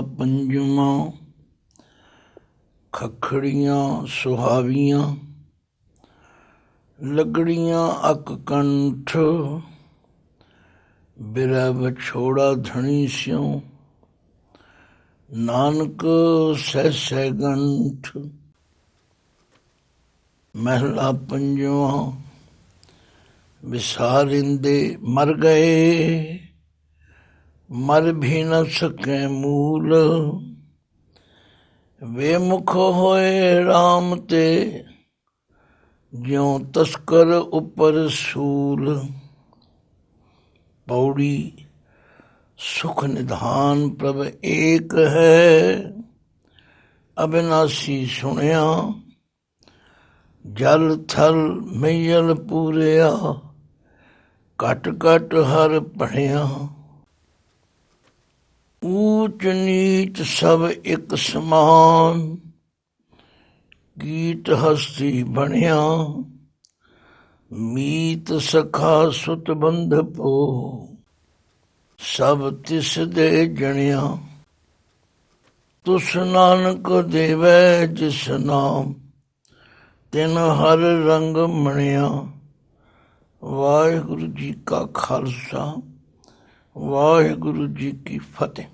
ਪੰਜਵਾਂ। ਖੱਖੜੀਆਂ ਸੁਹਾਵੀਆਂ, ਲੱਗੜੀਆਂ ਅੱਕ ਕੰਠ। ਬਿਰਹਿ ਵਿਛੋੜਾ ਧਣੀ ਸਿਉ, ਨਾਨਕ ਸਹਿ ਸਹਿ ਗੰਠ। ਮਹਿਲਾ ਪੰਜਵਾਂ। ਵਿਸਾਰਿੰਦੇ ਮਰ ਗਏ, ਮਰ ਵੀ ਨ ਸਕੈ ਮੂਲ। ਵੇਮੁਖ ਹੋਏ ਰਾਮ ਤੇ, ਜਿਉ ਤਸਕਰ ਉੱਪਰ ਸੂਲ। ਪੌੜੀ। ਸੁਖ ਨਿਧਾਨ ਪ੍ਰਭ ਏਕ ਹੈ, ਅਬਿਨਾਸੀ ਸੁਣਿਆ। ਜਲ ਥਲ ਮਈਲ ਪੂਰਿਆ, ਘਟ ਘਟ ਹਰ ਪੜਿਆ। ਊਚ ਨੀਚ ਸਭ ਇੱਕ ਸਮਾਨ, ਗੀਤ ਹਸਤੀ ਬਣਿਆ। ਮੀਤ ਸਖਾ ਸੁਤ ਬੰਧਪੋ, ਸਭ ਤਿਸ ਦੇ ਜਣਿਆ। ਤੁਸ ਨਾਨਕ ਦੇਵੈ ਜਿਸ ਨਾਮ, ਤਿਨ ਹਰ ਰੰਗ ਮਣਿਆ। ਵਾਹਿਗੁਰੂ ਜੀ ਕਾ ਖਾਲਸਾ, ਵਾਹਿਗੁਰੂ ਜੀ ਕੀ ਫਤਿਹ।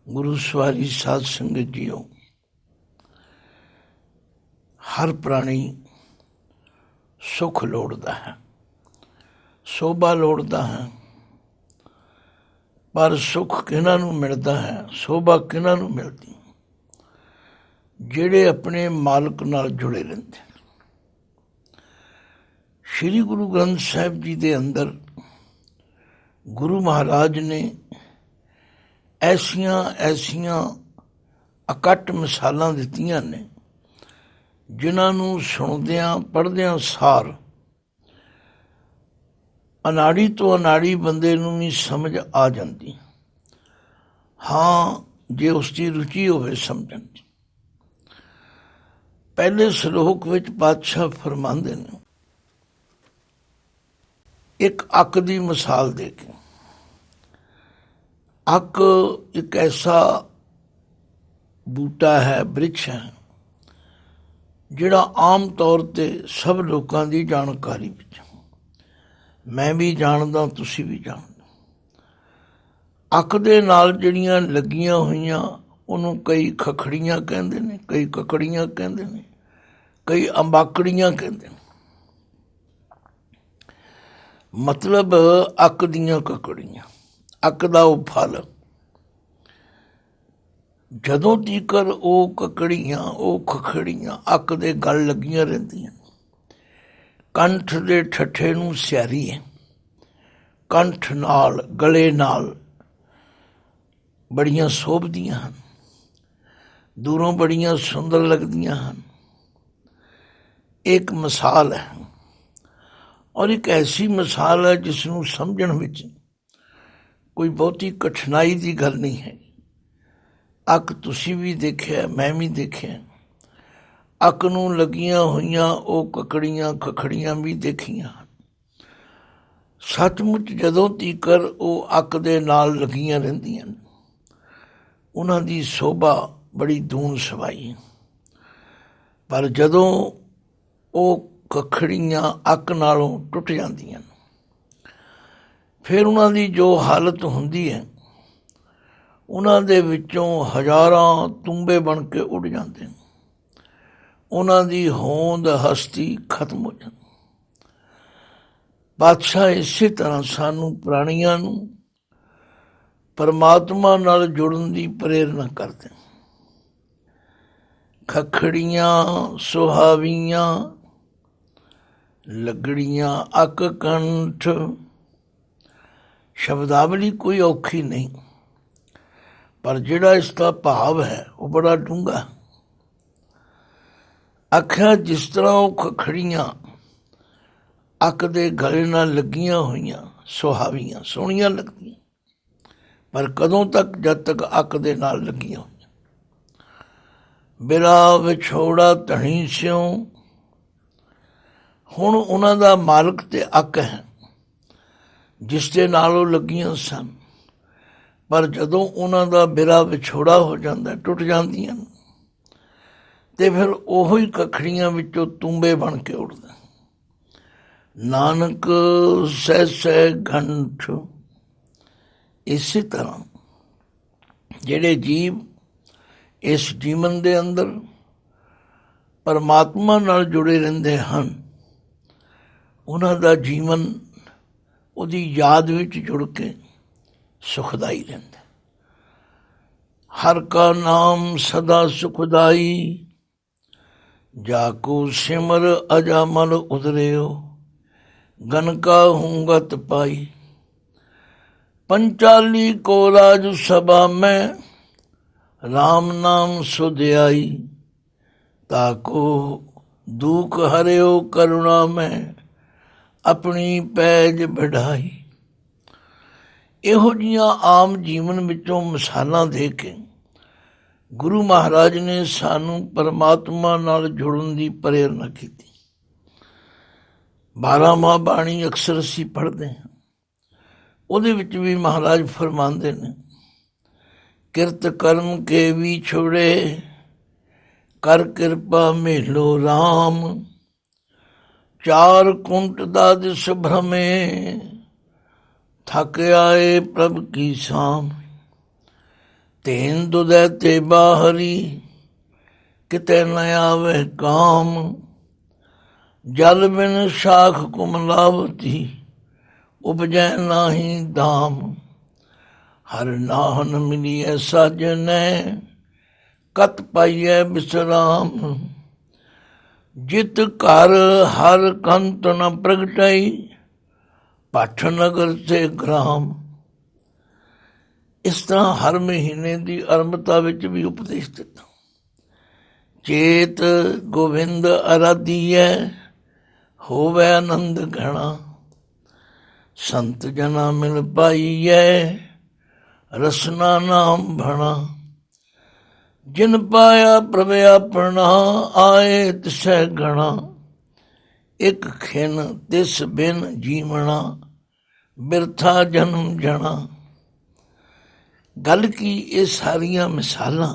ਗੁਰੂ ਸਵਾਰੀ ਸਾਧ ਸੰਗਤ ਜੀਓ, ਹਰ ਪ੍ਰਾਣੀ ਸੁਖ ਲੋੜਦਾ ਹੈ, ਸੋਭਾ ਲੋੜਦਾ ਹੈ, ਪਰ ਸੁਖ ਕਿਹਨਾਂ ਨੂੰ ਮਿਲਦਾ ਹੈ, ਸੋਭਾ ਕਿਹਨਾਂ ਨੂੰ ਮਿਲਦੀ? ਜਿਹੜੇ ਆਪਣੇ ਮਾਲਕ ਨਾਲ ਜੁੜੇ ਰਹਿੰਦੇ। ਸ਼੍ਰੀ ਗੁਰੂ ਗ੍ਰੰਥ ਸਾਹਿਬ ਜੀ ਦੇ ਅੰਦਰ ਗੁਰੂ ਮਹਾਰਾਜ ਨੇ ਐਸੀਆਂ ਐਸੀਆਂ ਅਕੱਟ ਮਿਸਾਲਾਂ ਦਿੱਤੀਆਂ ਨੇ, ਜਿਨ੍ਹਾਂ ਨੂੰ ਸੁਣਦਿਆਂ ਪੜ੍ਹਦਿਆਂ ਸਾਰ ਅਨਾੜੀ ਤੋਂ ਅਨਾੜੀ ਬੰਦੇ ਨੂੰ ਵੀ ਸਮਝ ਆ ਜਾਂਦੀ। ਹਾਂ, ਜੇ ਉਸਦੀ ਰੁਚੀ ਹੋਵੇ ਸਮਝਣ ਦੀ। ਪਹਿਲੇ ਸ਼ਲੋਕ ਵਿੱਚ ਪਾਤਸ਼ਾਹ ਫਰਮਾਉਂਦੇ ਨੇ, ਇੱਕ ਅੱਕ ਦੀ ਮਿਸਾਲ ਦੇ ਕੇ। ਅੱਕ ਇੱਕ ਐਸਾ ਬੂਟਾ ਹੈ, ਬ੍ਰਿਕਸ਼ ਹੈ, ਜਿਹੜਾ ਆਮ ਤੌਰ 'ਤੇ ਸਭ ਲੋਕਾਂ ਦੀ ਜਾਣਕਾਰੀ ਵਿੱਚ, ਮੈਂ ਵੀ ਜਾਣਦਾ, ਤੁਸੀਂ ਵੀ ਜਾਣਦੇ। ਅੱਕ ਦੇ ਨਾਲ ਜਿਹੜੀਆਂ ਲੱਗੀਆਂ ਹੋਈਆਂ, ਉਹਨੂੰ ਕਈ ਖੱਖੜੀਆਂ ਕਹਿੰਦੇ ਨੇ, ਕਈ ਕਕੜੀਆਂ ਕਹਿੰਦੇ ਨੇ, ਕਈ ਅੰਬਾਕੜੀਆਂ ਕਹਿੰਦੇ ਨੇ। ਮਤਲਬ ਅੱਕ ਦੀਆਂ ਕਕੜੀਆਂ, ਅੱਕ ਦਾ ਉਹ ਫਲ। ਜਦੋਂ ਤੀਕਰ ਉਹ ਕਕੜੀਆਂ, ਉਹ ਖਖੜੀਆਂ ਅੱਕ ਦੇ ਗਲ ਲੱਗੀਆਂ ਰਹਿੰਦੀਆਂ। ਕੰਠ ਦੇ ਠੱਠੇ ਨੂੰ ਸਿਆਰੀ ਹੈ, ਕੰਠ ਨਾਲ, ਗਲੇ ਨਾਲ ਬੜੀਆਂ ਸੋਭਦੀਆਂ ਹਨ, ਦੂਰੋਂ ਬੜੀਆਂ ਸੁੰਦਰ ਲੱਗਦੀਆਂ ਹਨ। ਇੱਕ ਮਿਸਾਲ ਹੈ, ਔਰ ਇੱਕ ਐਸੀ ਮਿਸਾਲ ਹੈ ਜਿਸ ਨੂੰ ਸਮਝਣ ਵਿੱਚ ਕੋਈ ਬਹੁਤੀ ਕਠਿਨਾਈ ਦੀ ਗੱਲ ਨਹੀਂ ਹੈ। ਅੱਕ ਤੁਸੀਂ ਵੀ ਦੇਖਿਆ, ਮੈਂ ਵੀ ਦੇਖਿਆ। ਅੱਕ ਨੂੰ ਲੱਗੀਆਂ ਹੋਈਆਂ ਉਹ ਕਕੜੀਆਂ ਖਖੜੀਆਂ ਵੀ ਦੇਖੀਆਂ। ਸੱਚਮੁੱਚ ਜਦੋਂ ਤੀਕਰ ਉਹ ਅੱਕ ਦੇ ਨਾਲ ਲੱਗੀਆਂ ਰਹਿੰਦੀਆਂ ਨੇ, ਉਹਨਾਂ ਦੀ ਸੋਭਾ ਬੜੀ ਦੂਣ ਸਵਾਈ। ਪਰ ਜਦੋਂ ਉਹ ਕਖੜੀਆਂ ਅੱਕ ਨਾਲੋਂ ਟੁੱਟ ਜਾਂਦੀਆਂ, ਫਿਰ ਉਹਨਾਂ ਦੀ ਜੋ ਹਾਲਤ ਹੁੰਦੀ ਹੈ, ਉਹਨਾਂ ਦੇ ਵਿੱਚੋਂ ਹਜ਼ਾਰਾਂ ਤੁੰਬੇ ਬਣ ਕੇ ਉੱਡ ਜਾਂਦੇ ਨੇ। ਉਹਨਾਂ ਦੀ ਹੋਂਦ ਹਸਤੀ ਖਤਮ ਹੋ ਜਾਂਦੀ। ਬਾਦਸ਼ਾਹ ਇਸੇ ਤਰ੍ਹਾਂ ਸਾਨੂੰ ਪ੍ਰਾਣੀਆਂ ਨੂੰ ਪਰਮਾਤਮਾ ਨਾਲ ਜੁੜਨ ਦੀ ਪ੍ਰੇਰਨਾ ਕਰਦੇ। ਖੱਖੜੀਆਂ ਸੁਹਾਵੀਆਂ, ਲੱਗੜੀਆਂ ਅੱਕ ਕੰਠ। ਸ਼ਬਦਾਵਲੀ ਕੋਈ ਔਖੀ ਨਹੀਂ, ਪਰ ਜਿਹੜਾ ਇਸ ਦਾ ਭਾਵ ਹੈ ਉਹ ਬੜਾ ਡੂੰਘਾ। ਆਖਿਆ ਜਿਸ ਤਰ੍ਹਾਂ ਉਹ ਖਖੜੀਆਂ ਅੱਕ ਦੇ ਗਲੇ ਨਾਲ ਲੱਗੀਆਂ ਹੋਈਆਂ, ਸੁਹਾਵੀਆਂ, ਸੋਹਣੀਆਂ ਲੱਗਦੀਆਂ, ਪਰ ਕਦੋਂ ਤੱਕ? ਜਦ ਤੱਕ ਅੱਕ ਦੇ ਨਾਲ ਲੱਗੀਆਂ ਹੋਈਆਂ। ਬਿਰਹਿ ਵਿਛੋੜਾ ਧਣੀ ਸਿਉ। ਹੁਣ ਉਹਨਾਂ ਦਾ ਮਾਲਕ ਤੇ ਅੱਕ ਹੈ, ਜਿਸ ਦੇ ਨਾਲ ਉਹ ਲੱਗੀਆਂ ਸਨ, ਪਰ ਜਦੋਂ ਉਹਨਾਂ ਦਾ ਬਿਰਾ ਵਿਛੋੜਾ ਹੋ ਜਾਂਦਾ, ਟੁੱਟ ਜਾਂਦੀਆਂ ਤੇ ਫਿਰ ਉਹੀ ਕਖੜੀਆਂ ਵਿੱਚੋਂ ਤੂੰਬੇ ਬਣ ਕੇ ਉੱਡਦੇ। ਨਾਨਕ ਸਹਿ ਸਹਿ ਗੰਠ। ਇਸੇ ਤਰ੍ਹਾਂ ਜਿਹੜੇ ਜੀਵ ਇਸ ਜੀਵਨ ਦੇ ਅੰਦਰ ਪਰਮਾਤਮਾ ਨਾਲ ਜੁੜੇ ਰਹਿੰਦੇ ਹਨ, ਉਹਨਾਂ ਦਾ ਜੀਵਨ ਉਹਦੀ ਯਾਦ ਵਿੱਚ ਜੁੜ ਕੇ ਸੁਖਦਾਈ ਰਹਿੰਦਾ। ਹਰ ਕਾ ਨਾਮ ਸਦਾ ਸੁਖਦਾਈ, ਜਾ ਕੋ ਸਿਮਰ ਅਜਾਮਲ ਉਤਰਿਓ, ਗਨ ਕਾ ਹੁੰਗਤ ਪਾਈ। पंचाली को राज सभा में, राम नाम सुध्याई। ताको दुख हरियो करुणा में, अपनी पैज बढ़ाई। ਇਹੋ ਜਿਹੀਆਂ ਆਮ ਜੀਵਨ ਵਿੱਚੋਂ ਮਿਸਾਲਾਂ ਦੇ ਕੇ ਗੁਰੂ ਮਹਾਰਾਜ ਨੇ ਸਾਨੂੰ ਪਰਮਾਤਮਾ ਨਾਲ ਜੁੜਨ ਦੀ ਪ੍ਰੇਰਨਾ ਕੀਤੀ। 12ਵਾਂ ਬਾਣੀ ਅਕਸਰ ਅਸੀਂ ਪੜ੍ਹਦੇ ਹਾਂ, ਉਹਦੇ ਵਿੱਚ ਵੀ ਮਹਾਰਾਜ ਫਰਮਾਉਂਦੇ ਨੇ, ਕਿਰਤ ਕਰਮ ਕੇ ਵੀ ਛੋੜੇ, ਕਰ ਕਿਰਪਾ ਮੇਲੋ ਰਾਮ। ਚਾਰ ਕੁੰਟ ਦਾ ਦਿਸ ਭ੍ਰਮੇ, ਥਕ ਆਏ ਪ੍ਰਭ ਕੀ ਸਾਮ। ਤੇਨ ਦੁਦੈ ਤੇ ਬਾਹਰੀ, ਕਿਤੇ ਨ ਆਵੇ ਕਾਮ। ਜਲ ਬਿਨ ਸ਼ਾਖ ਕੁਮਲਾਵਤੀ, ਉਪਜੈ ਨਾਹੀ ਦਾਮ। ਹਰ ਨਾਹਨ ਮਿਲੀਐ ਸਾਜਨੈ, ਕਤ ਪਾਈਐ ਬਿਸਰਾਮ। ਜਿਤ ਘਰ ਹਰ ਕੰਤ ਨ ਪ੍ਰਗਟਾਈ, ਭੱਠ ਨਗਰ ਤੇ ਗ੍ਰਾਮ। ਇਸ ਤਰ੍ਹਾਂ ਹਰ ਮਹੀਨੇ ਦੀ ਆਰੰਭਤਾ ਵਿੱਚ ਵੀ ਉਪਦੇਸ਼ ਦਿੱਤਾ। ਚੇਤ ਗੋਬਿੰਦ ਅਰਾਧੀਐ, ਹੋਵੇ ਆਨੰਦ ਘਣਾ। ਸੰਤ ਜਨਾ ਮਿਲ ਪਾਈਐ, ਰਸਨਾ ਨਾਮ ਭਣਾ। ਜਿਨ ਪਾਇਆ ਪ੍ਰਭ ਆਪਣਾ, ਆਏ ਤਿਸੈ ਗਣਾ। ਇੱਕ ਖਿਨ ਤਿਸ ਬਿਨ ਜੀਵਣਾ, ਬਿਰਥਾ ਜਨਮ ਜਣਾ। ਗੱਲ ਕੀ ਇਹ ਸਾਰੀਆਂ ਮਿਸਾਲਾਂ,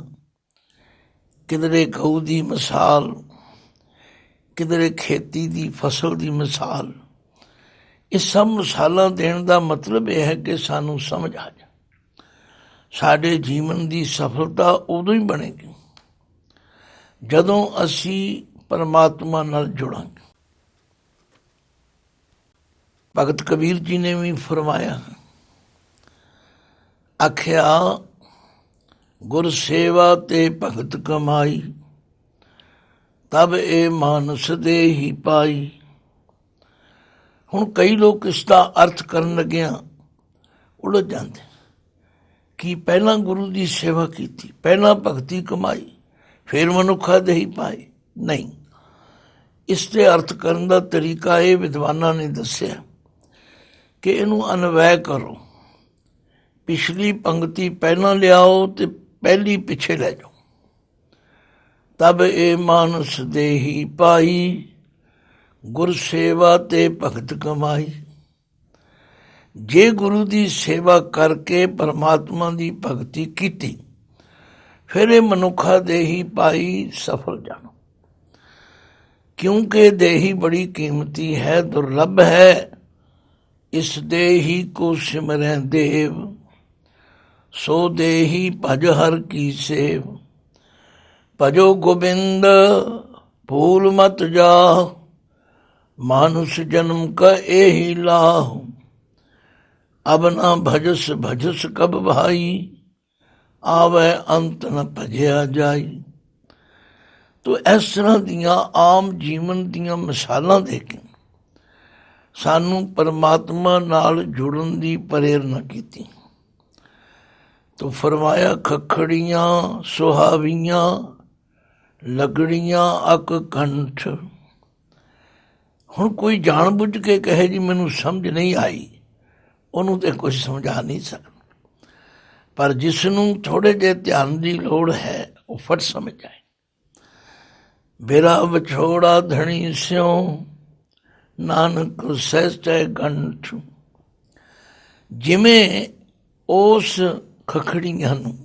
ਕਿਧਰੇ ਗਊ ਦੀ ਮਿਸਾਲ, ਕਿਧਰੇ ਖੇਤੀ ਦੀ ਫਸਲ ਦੀ ਮਿਸਾਲ, ਇਹ ਸਭ ਮਿਸਾਲਾਂ ਦੇਣ ਦਾ ਮਤਲਬ ਇਹ ਹੈ ਕਿ ਸਾਨੂੰ ਸਮਝ ਆ ਜਾ। ਸਾਡੇ ਜੀਵਨ ਦੀ ਸਫਲਤਾ ਉਦੋਂ ਹੀ ਬਣੇਗੀ ਜਦੋਂ ਅਸੀਂ ਪਰਮਾਤਮਾ ਨਾਲ ਜੁੜਾਂਗੇ। ਭਗਤ ਕਬੀਰ ਜੀ ਨੇ ਵੀ ਫਰਮਾਇਆ, ਆਖਿਆ ਗੁਰ ਸੇਵਾ ਤੇ ਭਗਤ ਕਮਾਈ, ਤਬ ਇਹ ਮਾਨਸ ਦੇ ਹੀ ਪਾਈ। ਹੁਣ ਕਈ ਲੋਕ ਇਸ ਦਾ ਅਰਥ ਕਰਨ ਲੱਗਿਆਂ ਉਲਝ ਜਾਂਦੇ ਕਿ ਪਹਿਲਾਂ ਗੁਰੂ ਦੀ ਸੇਵਾ ਕੀਤੀ, ਪਹਿਲਾਂ ਭਗਤੀ ਕਮਾਈ, ਫਿਰ ਮਨੁੱਖਾ ਦੇਹੀ ਪਾਈ। ਨਹੀਂ, ਇਸ ਦੇ ਅਰਥ ਕਰਨ ਦਾ ਤਰੀਕਾ ਇਹ ਵਿਦਵਾਨਾਂ ਨੇ ਦੱਸਿਆ ਕਿ ਇਹਨੂੰ ਅਨਵੈ ਕਰੋ। ਪਿਛਲੀ ਪੰਕਤੀ ਪਹਿਲਾਂ ਲਿਆਓ ਤੇ ਪਹਿਲੀ ਪਿੱਛੇ ਲੈ ਜਾਓ। ਤਬ ਇਹ ਮਾਨਸ ਦੇਹੀ ਪਾਈ, ਗੁਰ ਸੇਵਾ ਤੇ ਭਗਤ ਕਮਾਈ। ਜੇ ਗੁਰੂ ਦੀ ਸੇਵਾ ਕਰਕੇ ਪਰਮਾਤਮਾ ਦੀ ਭਗਤੀ ਕੀਤੀ, ਫਿਰ ਇਹ ਮਨੁੱਖਾ ਦੇਹੀ ਪਾਈ, ਸਫਲ ਜਾਣੋ। ਕਿਉਂਕਿ ਦੇਹੀ ਬੜੀ ਕੀਮਤੀ ਹੈ, ਦੁਰਲਭ ਹੈ। ਇਸ ਦੇਹੀ ਕੋ ਸਿਮਰੈ ਦੇਵ, ਸੋ ਦੇਹੀ ਭਜ ਹਰ ਕੀ ਸੇਵ। ਭਜੋ ਗੋਬਿੰਦ ਭੂਲ ਮਤ ਜਾ, ਮਾਨੁष ਜਨਮ ਕਾ ਇਹੀ ਲਾਹੁ। ਅਬ ਨਾ ਭਜਸ ਭਜਸ ਕਬ ਭਾਈ, ਆਵੇ ਅੰਤ ਨ ਭਜਿਆ ਜਾਈ। ਤੋ ਇਸ ਤਰ੍ਹਾਂ ਦੀਆਂ ਆਮ ਜੀਵਨ ਦੀਆਂ ਮਿਸਾਲਾਂ ਦੇ ਕੇ ਸਾਨੂੰ ਪਰਮਾਤਮਾ ਨਾਲ ਜੁੜਨ ਦੀ ਪ੍ਰੇਰਨਾ ਕੀਤੀ। ਤੋ ਫਰਮਾਇਆ, ਖਖੜੀਆਂ ਸੁਹਾਵੀਆਂ, ਲਗੜੀਆਂ ਅਕ ਕੰਠ। ਹੁਣ ਕੋਈ ਜਾਣ ਬੁੱਝ ਕੇ ਕਹੇ ਜੀ ਮੈਨੂੰ ਸਮਝ ਨਹੀਂ ਆਈ, ਉਹਨੂੰ ਤੇ ਕੁਝ ਸਮਝਾ ਨਹੀਂ ਸਕਦਾ। ਪਰ ਜਿਸ ਨੂੰ ਥੋੜ੍ਹੇ ਜਿਹੇ ਧਿਆਨ ਦੀ ਲੋੜ ਹੈ, ਉਹ ਫਟ ਸਮਝ ਜਾਏ। ਬਿਰਾ ਵਿਛੋੜਾ ਧਣੀ ਸਿਉ, ਨਾਨਕ ਸਹਿਜ ਕੰਠ। ਜਿਵੇਂ ਉਸ ਖਖੜੀਆਂ ਨੂੰ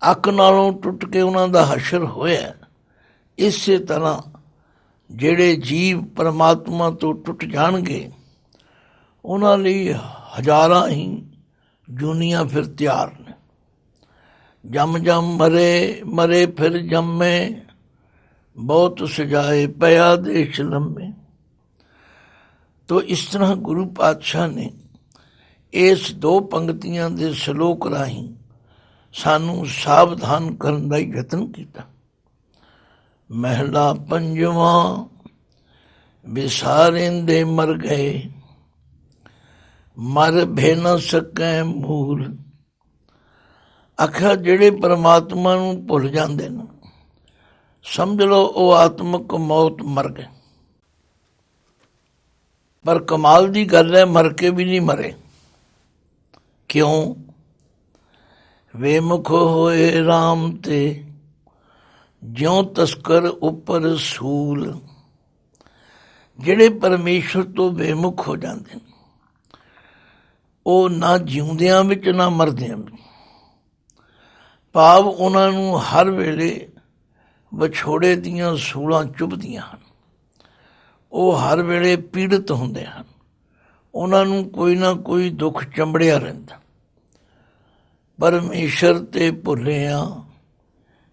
ਅੱਕ ਨਾਲੋਂ ਟੁੱਟ ਕੇ ਉਹਨਾਂ ਦਾ ਹਸ਼ਰ ਹੋਇਆ। ਇਸੇ ਤਰ੍ਹਾਂ ਜਿਹੜੇ ਜੀਵ ਪਰਮਾਤਮਾ ਤੋਂ ਟੁੱਟ ਜਾਣਗੇ ਉਹਨਾਂ ਲਈ ਹਜ਼ਾਰਾਂ ਹੀ ਜੂਨੀਆਂ ਫਿਰ ਤਿਆਰ ਨੇ। ਜੰਮ ਜੰਮ ਮਰੇ ਮਰੇ ਫਿਰ ਜੰਮੇ, ਬਹੁਤ ਸਜਾਏ ਪਿਆ ਦੇਸ਼ ਲੰਮੇ। ਤੋ ਇਸ ਤਰ੍ਹਾਂ ਗੁਰੂ ਪਾਤਸ਼ਾਹ ਨੇ ਇਸ 2 ਪੰਕਤੀਆਂ ਦੇ ਸ਼ਲੋਕ ਰਾਹੀਂ ਸਾਨੂੰ ਸਾਵਧਾਨ ਕਰਨ ਦਾ ਯਤਨ ਕੀਤਾ। ਮਹਿਲਾ ਪੰਜਵਾਂ, ਵਿਸਾਰਿੰਦੇ ਮਰ ਗਏ, ਮਰ ਭੇ ਨ ਸਕੈ ਮੂਲ। ਆਖਿਆ ਜਿਹੜੇ ਪਰਮਾਤਮਾ ਨੂੰ ਭੁੱਲ ਜਾਂਦੇ ਨੇ, ਸਮਝ ਲਓ ਉਹ ਆਤਮਕ ਮੌਤ ਮਰ ਗਏ। ਪਰ ਕਮਾਲ ਦੀ ਗੱਲ ਹੈ, ਮਰ ਕੇ ਵੀ ਨਹੀਂ ਮਰੇ। ਕਿਉਂ? ਵੇਮੁਖ ਹੋਏ ਰਾਮ ਤੇ ਜਿਉਂ ਤਸਕਰ ਉੱਪਰ ਸੂਲ। ਜਿਹੜੇ ਪਰਮੇਸ਼ਵਰ ਤੋਂ ਬੇਮੁਖ ਹੋ ਜਾਂਦੇ ਨੇ ਉਹ ਨਾ ਜਿਉਂਦਿਆਂ ਵਿੱਚ ਨਾ ਮਰਦਿਆਂ ਵਿੱਚ, ਭਾਵ ਉਹਨਾਂ ਨੂੰ ਹਰ ਵੇਲੇ ਵਿਛੋੜੇ ਦੀਆਂ ਸੂਲਾਂ ਚੁਭਦੀਆਂ ਹਨ। ਉਹ ਹਰ ਵੇਲੇ ਪੀੜਤ ਹੁੰਦੇ ਹਨ। ਉਹਨਾਂ ਨੂੰ ਕੋਈ ਨਾ ਕੋਈ ਦੁੱਖ ਚੰਬੜਿਆ ਰਹਿੰਦਾ। ਪਰਮੇਸ਼ਰ ਤੇ ਭੁੱਲਿਆ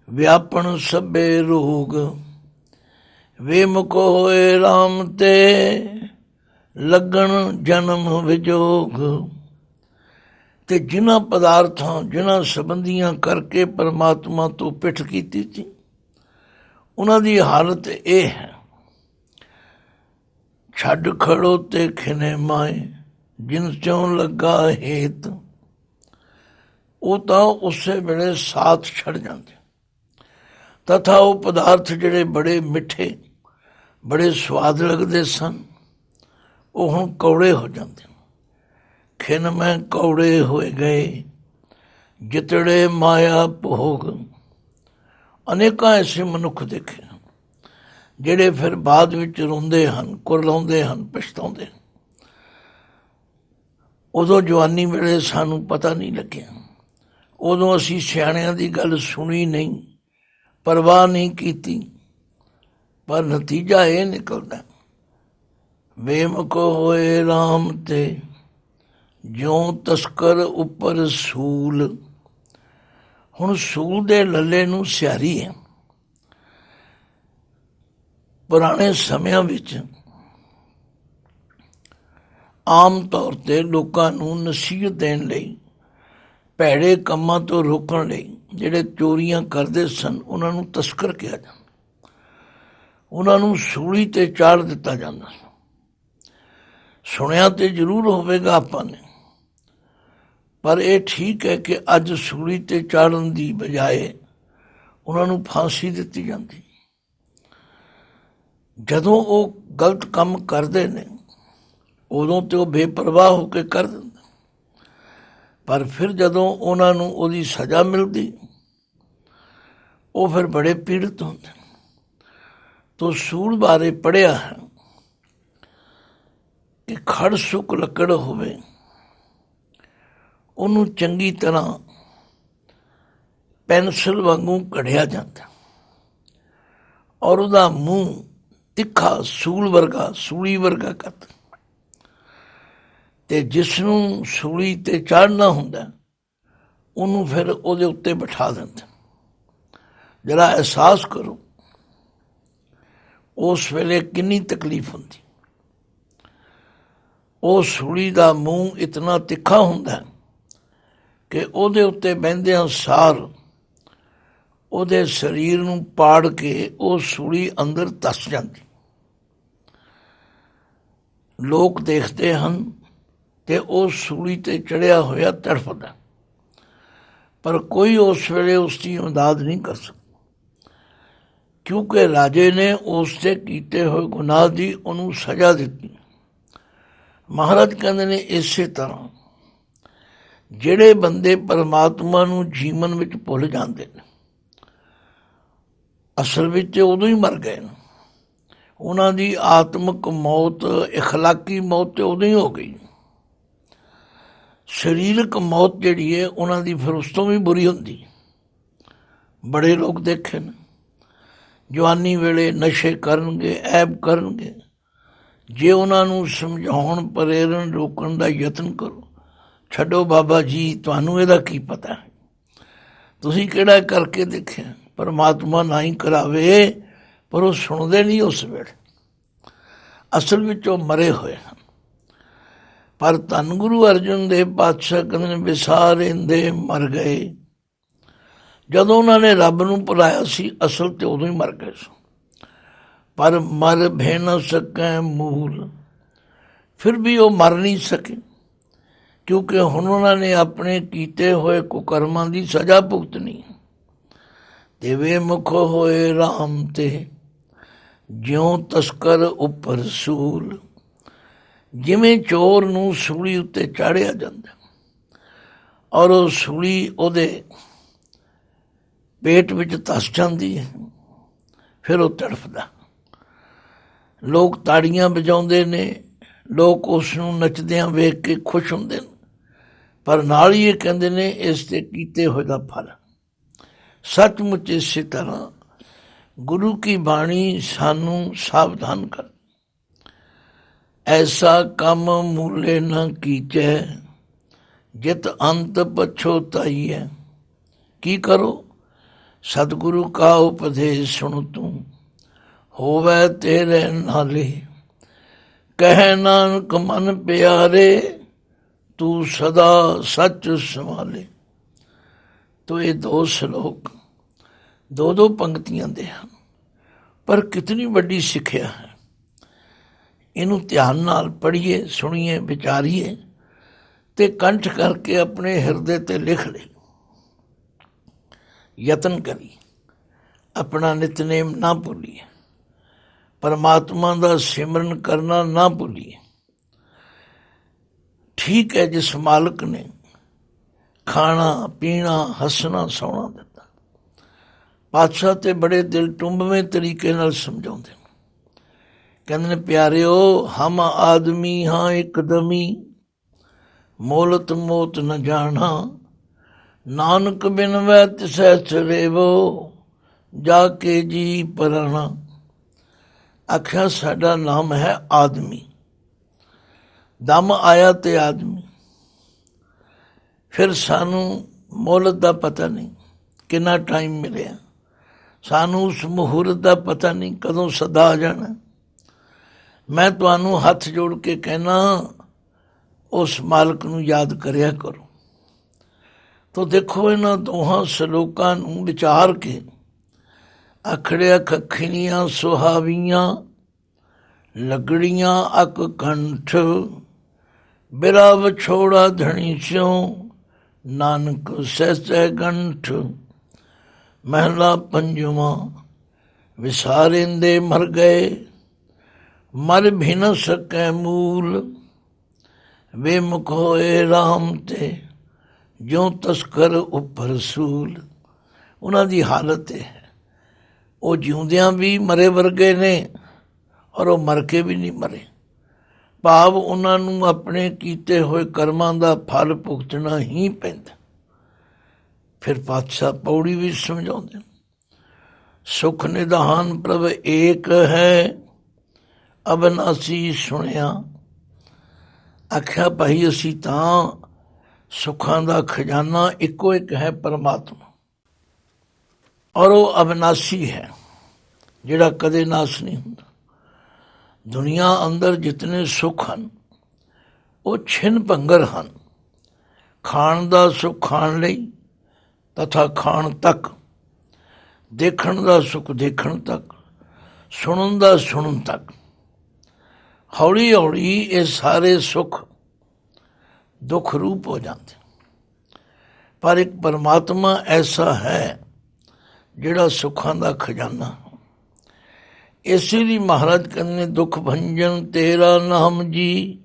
ਵਿਆਪਣ ਸਭੇ ਰੋਗ, ਵੇਮੁਖ ਹੋਏ ਰਾਮ ਤੇ ਲੱਗਣ ਜਨਮ ਵਿਜੋਗ। ਤੇ ਜਿਨ੍ਹਾਂ ਪਦਾਰਥਾਂ ਜਿਨ੍ਹਾਂ ਸੰਬੰਧੀਆਂ ਕਰਕੇ ਪਰਮਾਤਮਾ ਤੋਂ ਪਿੱਠ ਕੀਤੀ ਸੀ, ਉਹਨਾਂ ਦੀ ਹਾਲਤ ਇਹ ਹੈ, ਛੱਡ ਖੜੋ ਤੇ ਖਿਨੇ ਮਾਏ, ਜਿਨ ਚੋਂ ਲੱਗਾ ਹੇਤ। ਉਹ ਤਾਂ ਉਸੇ ਵੇਲੇ ਸਾਥ ਛੱਡ ਜਾਂਦੇ। ਤਥਾ ਉਹ ਪਦਾਰਥ ਜਿਹੜੇ ਬੜੇ ਮਿੱਠੇ ਬੜੇ ਸਵਾਦ ਲੱਗਦੇ ਸਨ, ਉਹ ਹੁਣ ਕੌੜੇ ਹੋ ਜਾਂਦੇ। ਖਿਨ ਮੈਂ ਕੌੜੇ ਹੋਏ ਗਏ, ਜਿਤੜੇ ਮਾਇਆ ਭੋਗ। ਅਨੇਕਾਂ ਐਸੇ ਮਨੁੱਖ ਦੇਖੇ ਜਿਹੜੇ ਫਿਰ ਬਾਅਦ ਵਿੱਚ ਰੋਂਦੇ ਹਨ, ਕੁਰਲਾਉਂਦੇ ਹਨ, ਪਛਤਾਉਂਦੇ। ਉਦੋਂ ਜਵਾਨੀ ਵੇਲੇ ਸਾਨੂੰ ਪਤਾ ਨਹੀਂ ਲੱਗਿਆ, ਉਦੋਂ ਅਸੀਂ ਸਿਆਣਿਆਂ ਦੀ ਗੱਲ ਸੁਣੀ ਨਹੀਂ, ਪਰਵਾਹ ਨਹੀਂ ਕੀਤੀ, ਪਰ ਨਤੀਜਾ ਇਹ ਨਿਕਲਦਾ, ਵੇਮੁਖ ਹੋਏ ਰਾਮ ਤੇ ਜਿਉਂ ਤਸਕਰ ਉੱਪਰ ਸੂਲ। ਹੁਣ ਸੂਲ ਦੇ ਲੱਲੇ ਨੂੰ ਸਿਆਰੀ ਹੈ। ਪੁਰਾਣੇ ਸਮਿਆਂ ਵਿੱਚ ਆਮ ਤੌਰ 'ਤੇ ਲੋਕਾਂ ਨੂੰ ਨਸੀਹਤ ਦੇਣ ਲਈ, ਭੈੜੇ ਕੰਮਾਂ ਤੋਂ ਰੋਕਣ ਲਈ ਜਿਹੜੇ ਚੋਰੀਆਂ ਕਰਦੇ ਸਨ ਉਹਨਾਂ ਨੂੰ ਤਸਕਰ ਕਿਹਾ ਜਾਂਦਾ। ਉਹਨਾਂ ਨੂੰ ਸੂਲੀ 'ਤੇ ਚਾੜ੍ਹ ਦਿੱਤਾ ਜਾਂਦਾ। ਸੁਣਿਆ ਤੇ ਜ਼ਰੂਰ ਹੋਵੇਗਾ ਆਪਾਂ ਨੇ, ਪਰ ਇਹ ਠੀਕ ਹੈ ਕਿ ਅੱਜ ਸੂਲੀ 'ਤੇ ਚਾੜ੍ਹਨ ਦੀ ਬਜਾਏ ਉਹਨਾਂ ਨੂੰ ਫਾਂਸੀ ਦਿੱਤੀ ਜਾਂਦੀ। ਜਦੋਂ ਉਹ ਗਲਤ ਕੰਮ ਕਰਦੇ ਨੇ ਉਦੋਂ ਤੇ ਉਹ ਬੇਪਰਵਾਹ ਹੋ ਕੇ ਕਰ ਦਿੰਦੇ, ਪਰ ਫਿਰ ਜਦੋਂ ਉਹਨਾਂ ਨੂੰ ਉਹਦੀ ਸਜ਼ਾ ਮਿਲਦੀ ਉਹ ਫਿਰ ਬੜੇ ਪੀੜਤ ਹੁੰਦੇ। ਤੋ ਸੂਲ ਬਾਰੇ ਪੜ੍ਹਿਆ ਹੈ ਕਿ ਖੜ ਸੁੱਕ ਲੱਕੜ ਹੋਵੇ, ਉਹਨੂੰ ਚੰਗੀ ਤਰ੍ਹਾਂ ਪੈਨਸਲ ਵਾਂਗੂ ਕਢਿਆ ਜਾਂਦਾ ਔਰ ਉਹਦਾ ਮੂੰਹ ਤਿੱਖਾ ਸੂਲ ਵਰਗਾ, ਸੂਲੀ ਵਰਗਾ ਕਰਦਾ। ਤੇ ਜਿਸ ਨੂੰ ਸੂਲੀ 'ਤੇ ਚਾੜ੍ਹਨਾ ਹੁੰਦਾ ਉਹਨੂੰ ਫਿਰ ਉਹਦੇ ਉੱਤੇ ਬਿਠਾ ਦਿੰਦੇ। ਜਰਾ ਅਹਿਸਾਸ ਕਰੋ ਉਸ ਵੇਲੇ ਕਿੰਨੀ ਤਕਲੀਫ ਹੁੰਦੀ। ਉਹ ਸੂਲੀ ਦਾ ਮੂੰਹ ਇਤਨਾ ਤਿੱਖਾ ਹੁੰਦਾ ਕਿ ਉਹਦੇ ਉੱਤੇ ਬਹਿੰਦਿਆਂ ਸਾਰ ਉਹਦੇ ਸਰੀਰ ਨੂੰ ਪਾੜ ਕੇ ਉਹ ਸੂਲੀ ਅੰਦਰ ਧੱਸ ਜਾਂਦੀ। ਲੋਕ ਦੇਖਦੇ ਹਨ ਤੇ ਉਹ ਸੂਲੀ 'ਤੇ ਚੜ੍ਹਿਆ ਹੋਇਆ ਤੜਫਦਾ, ਪਰ ਕੋਈ ਉਸ ਵੇਲੇ ਉਸ ਦੀ ਇਮਦਾਦ ਨਹੀਂ ਕਰ ਸਕਦਾ, ਕਿਉਂਕਿ ਰਾਜੇ ਨੇ ਉਸ 'ਤੇ ਕੀਤੇ ਹੋਏ ਗੁਨਾਹ ਦੀ ਉਹਨੂੰ ਸਜ਼ਾ ਦਿੱਤੀ। ਮਹਾਰਾਜ ਕਹਿੰਦੇ ਨੇ ਇਸੇ ਤਰ੍ਹਾਂ ਜਿਹੜੇ ਬੰਦੇ ਪਰਮਾਤਮਾ ਨੂੰ ਜੀਵਨ ਵਿੱਚ ਭੁੱਲ ਜਾਂਦੇ ਨੇ, ਅਸਲ ਵਿੱਚ ਉਦੋਂ ਹੀ ਮਰ ਗਏ ਨੇ। ਉਹਨਾਂ ਦੀ ਆਤਮਿਕ ਮੌਤ, ਇਖਲਾਕੀ ਮੌਤ ਤੇ ਉਦੋਂ ਹੀ ਹੋ ਗਈ। ਸਰੀਰਕ ਮੌਤ ਜਿਹੜੀ ਹੈ ਉਹਨਾਂ ਦੀ ਫਿਰ ਉਸ ਤੋਂ ਵੀ ਬੁਰੀ ਹੁੰਦੀ। ਬੜੇ ਲੋਕ ਦੇਖੇ ਨੇ, ਜਵਾਨੀ ਵੇਲੇ ਨਸ਼ੇ ਕਰਨਗੇ, ਐਬ ਕਰਨਗੇ, ਜੇ ਉਹਨਾਂ ਨੂੰ ਸਮਝਾਉਣ, ਪ੍ਰੇਰਨ, ਰੋਕਣ ਦਾ ਯਤਨ ਕਰੋ, ਛੱਡੋ ਬਾਬਾ ਜੀ ਤੁਹਾਨੂੰ ਇਹਦਾ ਕੀ ਪਤਾ, ਤੁਸੀਂ ਕਿਹੜਾ ਕਰਕੇ ਦੇਖਿਆ। ਪਰਮਾਤਮਾ ਨਾ ਹੀ ਕਰਾਵੇ, ਪਰ ਉਹ ਸੁਣਦੇ ਨਹੀਂ ਉਸ ਵੇਲੇ, ਅਸਲ ਵਿੱਚ ਉਹ ਮਰੇ ਹੋਏ ਹਨ। ਪਰ ਧੰਨ ਗੁਰੂ ਅਰਜਨ ਦੇਵ ਪਾਤਸ਼ਾਹ ਕਹਿੰਦੇ ਨੇ ਵਿਸਾਰਿੰਦੇ ਮਰ ਗਏ। ਜਦੋਂ ਉਹਨਾਂ ਨੇ ਰੱਬ ਨੂੰ ਭੁਲਾਇਆ ਸੀ ਅਸਲ ਤੇ ਉਦੋਂ ਹੀ ਮਰ ਗਏ ਸੀ। ਪਰ ਮਰ ਭੈ ਨ ਸਕੈ ਮੂਲ, ਫਿਰ ਵੀ ਉਹ ਮਰ ਨਹੀਂ ਸਕੇ, ਕਿਉਂਕਿ ਹੁਣ ਉਹਨਾਂ ਨੇ ਆਪਣੇ ਕੀਤੇ ਹੋਏ ਕੁਕਰਮਾਂ ਦੀ ਸਜ਼ਾ ਭੁਗਤਣੀ। ਦੇਵੇ ਮੁਖ ਹੋਏ ਰਾਮ ਤੇ, ਜਿਉਂ ਤਸਕਰ ਉੱਪਰ ਸੂਲ। ਜਿਵੇਂ ਚੋਰ ਨੂੰ ਸੂਲੀ ਉੱਤੇ ਚਾੜਿਆ ਜਾਂਦਾ ਔਰ ਉਹ ਸੂਲੀ ਉਹਦੇ ਪੇਟ ਵਿੱਚ ਧਸ ਜਾਂਦੀ ਹੈ, ਫਿਰ ਉਹ ਤੜਫਦਾ। ਲੋਕ ਤਾੜੀਆਂ ਵਜਾਉਂਦੇ ਨੇ, ਲੋਕ ਉਸ ਨੂੰ ਨੱਚਦਿਆਂ ਵੇਖ ਕੇ ਖੁਸ਼ ਹੁੰਦੇ ਨੇ, ਪਰ ਨਾਲ ਹੀ ਇਹ ਕਹਿੰਦੇ ਨੇ ਇਸ ਤੇ ਕੀਤੇ ਹੋਏ ਦਾ ਫਲ। ਸੱਚਮੁੱਚ ਇਸੇ ਤਰ੍ਹਾਂ ਗੁਰੂ ਕੀ ਬਾਣੀ ਸਾਨੂੰ ਸਾਵਧਾਨ ਕਰ, ਐਸਾ ਕੰਮ ਮੂਲੇ ਨਾ ਕੀਚੈ, ਜਿਤ ਅੰਤ ਪਛੋਤਾਈਐ। ਕੀ ਕਰੋ? ਸਤਿਗੁਰੂ ਕਾ ਉਪਦੇਸ਼ ਸੁਣ ਤੂੰ, ਹੋਵੈ ਤੇਰੇ ਨਾਲੇ। ਕਹਿ ਨਾਨਕ ਮਨ ਪਿਆਰੇ, ਤੂੰ ਸਦਾ ਸੱਚ ਸੰਭਾਲੇ। ਤੋ ਇਹ ਦੋ ਸ਼ਲੋਕ ਦੋ ਪੰਕਤੀਆਂ ਦੇ ਹਨ, ਪਰ ਕਿਤਨੀ ਵੱਡੀ ਸਿੱਖਿਆ ਹੈ। ਇਹਨੂੰ ਧਿਆਨ ਨਾਲ ਪੜ੍ਹੀਏ, ਸੁਣੀਏ, ਵਿਚਾਰੀਏ ਤੇ ਕੰਠ ਕਰਕੇ ਆਪਣੇ ਹਿਰਦੇ ਤੇ ਲਿਖ ਲਈ। ਯਤਨ ਕਰੀ, ਆਪਣਾ ਨਿਤਨੇਮ ਨਾ ਭੁੱਲੀਏ, ਪਰਮਾਤਮਾ ਦਾ ਸਿਮਰਨ ਕਰਨਾ ਨਾ ਭੁੱਲੀਏ। ਠੀਕ ਹੈ, ਜਿਸ ਮਾਲਕ ਨੇ ਖਾਣਾ ਪੀਣਾ ਹੱਸਣਾ ਸੌਣਾ ਦਿੱਤਾ, ਪਾਤਸ਼ਾਹ ਤੇ ਬੜੇ ਦਿਲ ਟੁੰਬਵੇਂ ਤਰੀਕੇ ਨਾਲ ਸਮਝਾਉਂਦੇ ਨੇ। ਕਹਿੰਦੇ ਨੇ ਪਿਆਰਿਓ, ਹਮ ਆਦਮੀ ਹਾਂ ਇੱਕਦਮੀ, ਮੋਲਤ ਮੋਤ ਨ ਜਾਣਾ। ਨਾਨਕ ਬਿਨ ਵੈ ਤਿਸੈ ਚਰੇਵੋ, ਜਾ ਕੇ ਜੀ ਪਰਾਣਾ। ਆਖਿਆ ਸਾਡਾ ਨਾਮ ਹੈ ਆਦਮੀ, ਦਮ ਆਇਆ ਤੇ ਆਦਮੀ। ਫਿਰ ਸਾਨੂੰ ਮੋਹਲਤ ਦਾ ਪਤਾ ਨਹੀਂ, ਕਿੰਨਾ ਟਾਈਮ ਮਿਲਿਆ, ਸਾਨੂੰ ਉਸ ਮੁਹੂਰਤ ਦਾ ਪਤਾ ਨਹੀਂ ਕਦੋਂ ਸਦਾ ਆ ਜਾਣਾ। ਮੈਂ ਤੁਹਾਨੂੰ ਹੱਥ ਜੋੜ ਕੇ ਕਹਿਣਾ, ਉਸ ਮਾਲਕ ਨੂੰ ਯਾਦ ਕਰਿਆ ਕਰੋ। ਤੋ ਦੇਖੋ ਇਹਨਾਂ ਦੋਹਾਂ ਸ਼ਲੋਕਾਂ ਨੂੰ ਵਿਚਾਰ ਕੇ, ਅਖੜਿਆ ਖੱਖਣੀਆਂ ਸੁਹਾਵੀਆਂ, ਲੱਗੜੀਆਂ ਅਕ ਕੰਠ। ਬਿਰਾ ਵਿਛੋੜਾ ਧਣੀ ਸਿਉ, ਨਾਨਕ ਸਹਿ ਕੰਠ। ਮਹਿਲਾ ਪੰਜਵਾਂ। ਵਿਸਾਰਿੰਦੇ ਮਰ ਗਏ, ਮਰ ਭਿ ਨ ਸਕੈ ਮੂਲ। ਵੇ ਮੁਖ ਹੋਏ ਰਾਮ ਤੇ, ਜਿਉਂ ਤਸਕਰ ਉੱਪਰ ਸੂਲ। ਉਹਨਾਂ ਦੀ ਹਾਲਤ ਇਹ ਹੈ, ਉਹ ਜਿਉਂਦਿਆਂ ਵੀ ਮਰੇ ਵਰਗੇ ਨੇ ਔਰ ਉਹ ਮਰ ਕੇ ਵੀ ਨਹੀਂ ਮਰੇ। ਭਾਵ ਉਹਨਾਂ ਨੂੰ ਆਪਣੇ ਕੀਤੇ ਹੋਏ ਕਰਮਾਂ ਦਾ ਫਲ ਭੁਗਤਣਾ ਹੀ ਪੈਂਦਾ। ਫਿਰ ਪਾਤਸ਼ਾਹ ਪੌੜੀ ਵੀ ਸਮਝਾਉਂਦੇ, ਸੁਖ ਨਿਧਾਨ ਪ੍ਰਭ ਏਕ ਹੈ, ਅਬਨਾਸੀ ਸੁਣਿਆ। ਆਖਿਆ ਭਾਈ ਅਸੀਂ ਤਾਂ ਸੁੱਖਾਂ ਦਾ ਖਜ਼ਾਨਾ ਇੱਕੋ ਇੱਕ ਹੈ ਪਰਮਾਤਮਾ, ਔਰ ਉਹ ਅਬਨਾਸੀ ਹੈ, ਜਿਹੜਾ ਕਦੇ ਨਾਸ ਨਹੀਂ ਹੁੰਦਾ। ਦੁਨੀਆ ਅੰਦਰ ਜਿਤਨੇ ਸੁੱਖ ਹਨ ਉਹ ਛਿਨ ਭੰਗਰ ਹਨ। ਖਾਣ ਦਾ ਸੁੱਖ ਖਾਣ ਲਈ ਤਥਾ ਖਾਣ ਤੱਕ, ਦੇਖਣ ਦਾ ਸੁੱਖ ਦੇਖਣ ਤੱਕ, ਸੁਣਨ ਦਾ ਸੁਣਨ ਤੱਕ। ਹੌਲੀ ਹੌਲੀ ਇਹ ਸਾਰੇ ਸੁੱਖ ਦੁੱਖ ਰੂਪ ਹੋ ਜਾਂਦੇ। ਪਰ ਇੱਕ ਪਰਮਾਤਮਾ ਐਸਾ ਹੈ ਜਿਹੜਾ ਸੁੱਖਾਂ ਦਾ ਖਜ਼ਾਨਾ। ਇਸੇ ਲਈ ਮਹਾਰਾਜ ਕਹਿੰਦੇ ਨੇ, ਦੁੱਖ ਭੰਜਨ ਤੇਰਾ ਨਾਮ ਜੀ,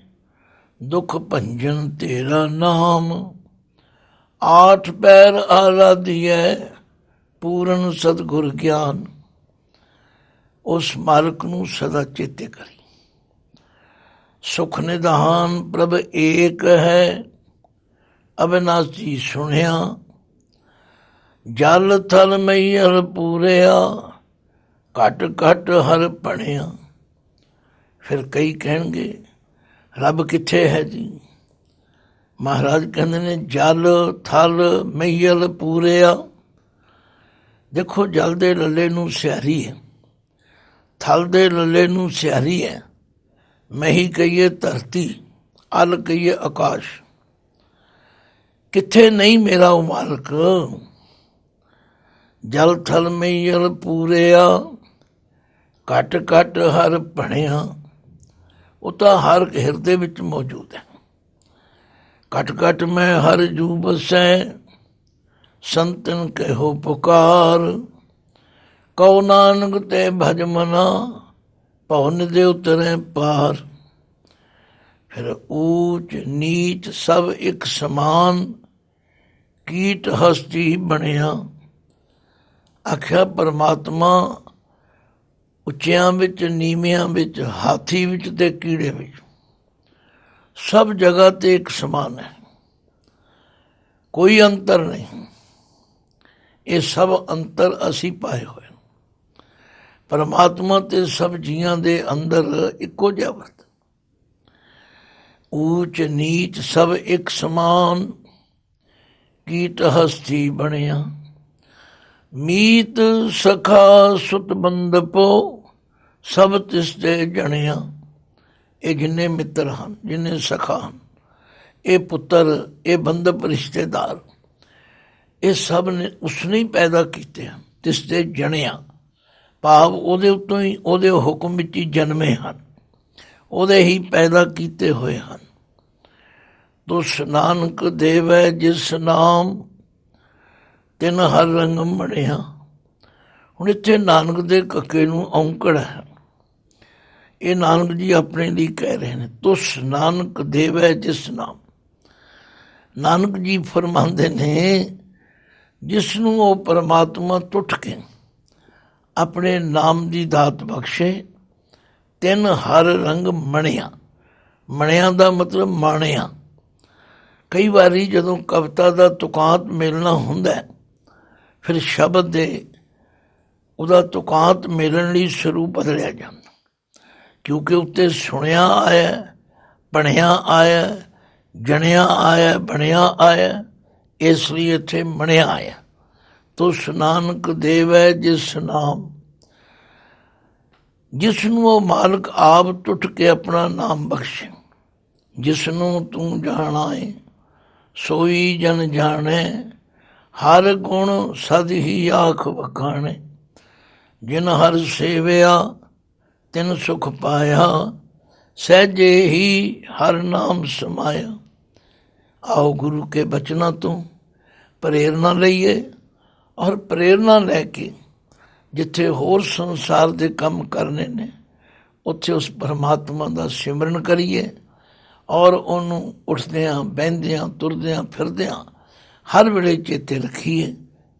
ਦੁੱਖ ਭੰਜਨ ਤੇਰਾ ਨਾਮ। ਆਠ ਪੈਰ ਆਰਾਧੀਐ, ਪੂਰਨ ਸਤਿਗੁਰ ਗਿਆਨ। ਉਸ ਮਾਲਕ ਨੂੰ ਸਦਾ ਚੇਤੇ ਕਰੀ। ਸੁਖ ਨਿਧਾਨ ਪ੍ਰਭ ਏਕ ਹੈ, ਅਬਿਨਾਸੀ ਸੁਣਿਆ। ਜਲ ਥਲ ਮਈਅਰ ਪੂਰਿਆ, ਘਟ ਘਟ ਹਰ ਭਣਿਆ। ਫਿਰ ਕਈ ਕਹਿਣਗੇ ਰੱਬ ਕਿੱਥੇ ਹੈ ਜੀ? ਮਹਾਰਾਜ ਕਹਿੰਦੇ ਨੇ ਜਲ ਥਲ ਮਈਅਲ ਪੂਰਿਆ। ਦੇਖੋ ਜਲ ਦੇ ਲੱਲੇ ਨੂੰ ਸਿਆਰੀ ਹੈ, ਥਲ ਦੇ ਲੱਲੇ ਨੂੰ ਸਿਆਰੀ ਹੈ। ਮਹੀ ਕਹੀਏ ਧਰਤੀ, ਅਲ ਕਹੀਏ ਆਕਾਸ਼। ਕਿੱਥੇ ਨਹੀਂ ਮੇਰਾ ਉਹ ਮਾਲਕ? ਜਲ ਥਲ ਮਈਅਲ ਪੂਰਿਆ, ਘਟ ਘਟ ਹਰ ਭਣਿਆ। ਉਹ ਤਾਂ ਹਰ ਹਿਰਦੇ ਵਿੱਚ ਮੌਜੂਦ ਹੈ। ਘਟ ਘਟ ਮੈਂ ਹਰ ਜੂ ਬਸੈ, ਸੰਤਨ ਕਹਿਓ ਪੁਕਾਰ। ਕਉ ਨਾਨਕ ਤੇ ਭਜ ਮਨਾ, ਭਉ ਨਿਦੇ ਉਤਰੈ ਪਾਰ। ਫਿਰ ਊਚ ਨੀਚ ਸਭ ਇੱਕ ਸਮਾਨ, ਕੀਟ ਹਸਤੀ ਬਣਿਆ। ਆਖਿਆ ਪਰਮਾਤਮਾ ਉੱਚਿਆਂ ਵਿੱਚ, ਨੀਵਿਆਂ ਵਿੱਚ, ਹਾਥੀ ਵਿੱਚ ਤੇ ਕੀੜੇ ਵਿੱਚ, ਸਭ ਜਗ੍ਹਾ ਤੇ ਇੱਕ ਸਮਾਨ ਹੈ, ਕੋਈ ਅੰਤਰ ਨਹੀਂ। ਇਹ ਸਭ ਅੰਤਰ ਅਸੀਂ ਪਾਏ ਹੋਏ। ਪਰਮਾਤਮਾ ਤੇ ਸਭ ਜੀਆਂ ਦੇ ਅੰਦਰ ਇੱਕੋ ਜਿਹਾ ਵਰਤ। ਊਚ ਨੀਚ ਸਭ ਇੱਕ ਸਮਾਨ, ਕੀਟ ਹਸਤੀ ਬਣਿਆ। ਮੀਤ ਸਖਾ ਸੁਤ ਬੰਦਪੋ, ਸਭ ਤਿਸਦੇ ਜਣਿਆ। ਇਹ ਜਿੰਨੇ ਮਿੱਤਰ ਹਨ, ਜਿੰਨੇ ਸਖਾ ਹਨ, ਇਹ ਪੁੱਤਰ, ਇਹ ਬੰਦਪ ਰਿਸ਼ਤੇਦਾਰ, ਇਹ ਸਭ ਨੇ ਉਸਨੇ ਹੀ ਪੈਦਾ ਕੀਤੇ ਹਨ। ਤਿਸਦੇ ਜਣਿਆ ਭਾਵ ਉਹਦੇ ਉੱਤੋਂ ਹੀ, ਉਹਦੇ ਹੁਕਮ ਵਿੱਚ ਹੀ ਜਨਮੇ ਹਨ, ਉਹਦੇ ਹੀ ਪੈਦਾ ਕੀਤੇ ਹੋਏ ਹਨ। ਤੁਸ ਨਾਨਕ ਦੇਵੈ ਜਿਸ ਨਾਮ, ਤਿਨ ਹਰ ਰੰਗ ਬਣਿਆ। ਹੁਣ ਇੱਥੇ ਨਾਨਕ ਦੇ ਕੱਕੇ ਨੂੰ ਔਂਕੜ ਹੈ। ਇਹ ਨਾਨਕ ਜੀ ਆਪਣੇ ਲਈ ਕਹਿ ਰਹੇ ਨੇ, ਤੁਸ ਨਾਨਕ ਦੇਵੈ ਜਿਸ ਨਾਮ। ਨਾਨਕ ਜੀ ਫਰਮਾਉਂਦੇ ਨੇ ਜਿਸ ਨੂੰ ਉਹ ਪਰਮਾਤਮਾ ਟੁੱਟ ਕੇ ਆਪਣੇ ਨਾਮ ਦੀ ਦਾਤ ਬਖਸ਼ੇ, ਤਿੰਨ ਹਰ ਰੰਗ ਮਣਿਆ। ਮਣਿਆ ਦਾ ਮਤਲਬ ਮਾਣਿਆ। ਕਈ ਵਾਰੀ ਜਦੋਂ ਕਵਿਤਾ ਦਾ ਤੁਕਾਂਤ ਮਿਲਣਾ ਹੁੰਦਾ, ਫਿਰ ਸ਼ਬਦ ਦੇ ਉਹਦਾ ਤੁਕਾਂਤ ਮਿਲਣ ਲਈ ਸਰੂਪ ਬਦਲਿਆ ਜਾਂਦਾ, ਕਿਉਂਕਿ ਉੱਤੇ ਸੁਣਿਆ ਆਇਆ, ਪੜ੍ਹਿਆ ਆਇਆ, ਜਣਿਆ ਆਇਆ, ਬਣਿਆ ਆਇਆ, ਇਸ ਲਈ ਇੱਥੇ ਮਣਿਆ ਆਇਆ। ਤੁਸ ਨਾਨਕ ਦੇਵੈ ਜਿਸ ਨਾਮ। ਜਿਸ ਨੂੰ ਉਹ ਮਾਲਕ ਆਪ ਟੁੱਟ ਕੇ ਆਪਣਾ ਨਾਮ ਬਖਸ਼ੇ। ਜਿਸ ਨੂੰ ਤੂੰ ਜਾਣਾ ਏ ਸੋਈ ਜਨ ਜਾਣੈ, ਹਰ ਗੁਣ ਸਦ ਹੀ ਆਖ ਵਖਾਣੇ। ਜਿਨ ਹਰ ਸੇਵਿਆ ਤਿਨ ਸੁਖ ਪਾਇਆ, ਸਹਿਜੇ ਹੀ ਹਰ ਨਾਮ ਸਮਾਇਆ। ਆਓ ਗੁਰੂ ਕੇ ਬਚਨਾਂ ਤੋਂ ਪ੍ਰੇਰਨਾ ਲਈਏ, ਔਰ ਪ੍ਰੇਰਨਾ ਲੈ ਕੇ ਜਿੱਥੇ ਹੋਰ ਸੰਸਾਰ ਦੇ ਕੰਮ ਕਰਨੇ ਨੇ, ਉੱਥੇ ਉਸ ਪਰਮਾਤਮਾ ਦਾ ਸਿਮਰਨ ਕਰੀਏ, ਔਰ ਉਹਨੂੰ ਉੱਠਦਿਆਂ, ਬਹਿੰਦਿਆਂ, ਤੁਰਦਿਆਂ, ਫਿਰਦਿਆਂ ਹਰ ਵੇਲੇ ਚੇਤੇ ਰੱਖੀਏ।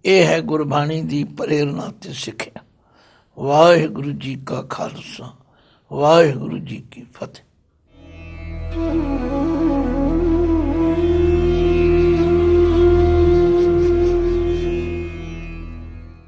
ਇਹ ਹੈ ਗੁਰਬਾਣੀ ਦੀ ਪ੍ਰੇਰਨਾ ਤੇ ਸਿੱਖਿਆ। ਵਾਹਿਗੁਰੂ ਜੀ ਕਾ ਖਾਲਸਾ, ਵਾਹਿਗੁਰੂ ਜੀ ਕੀ ਫਤਿਹ।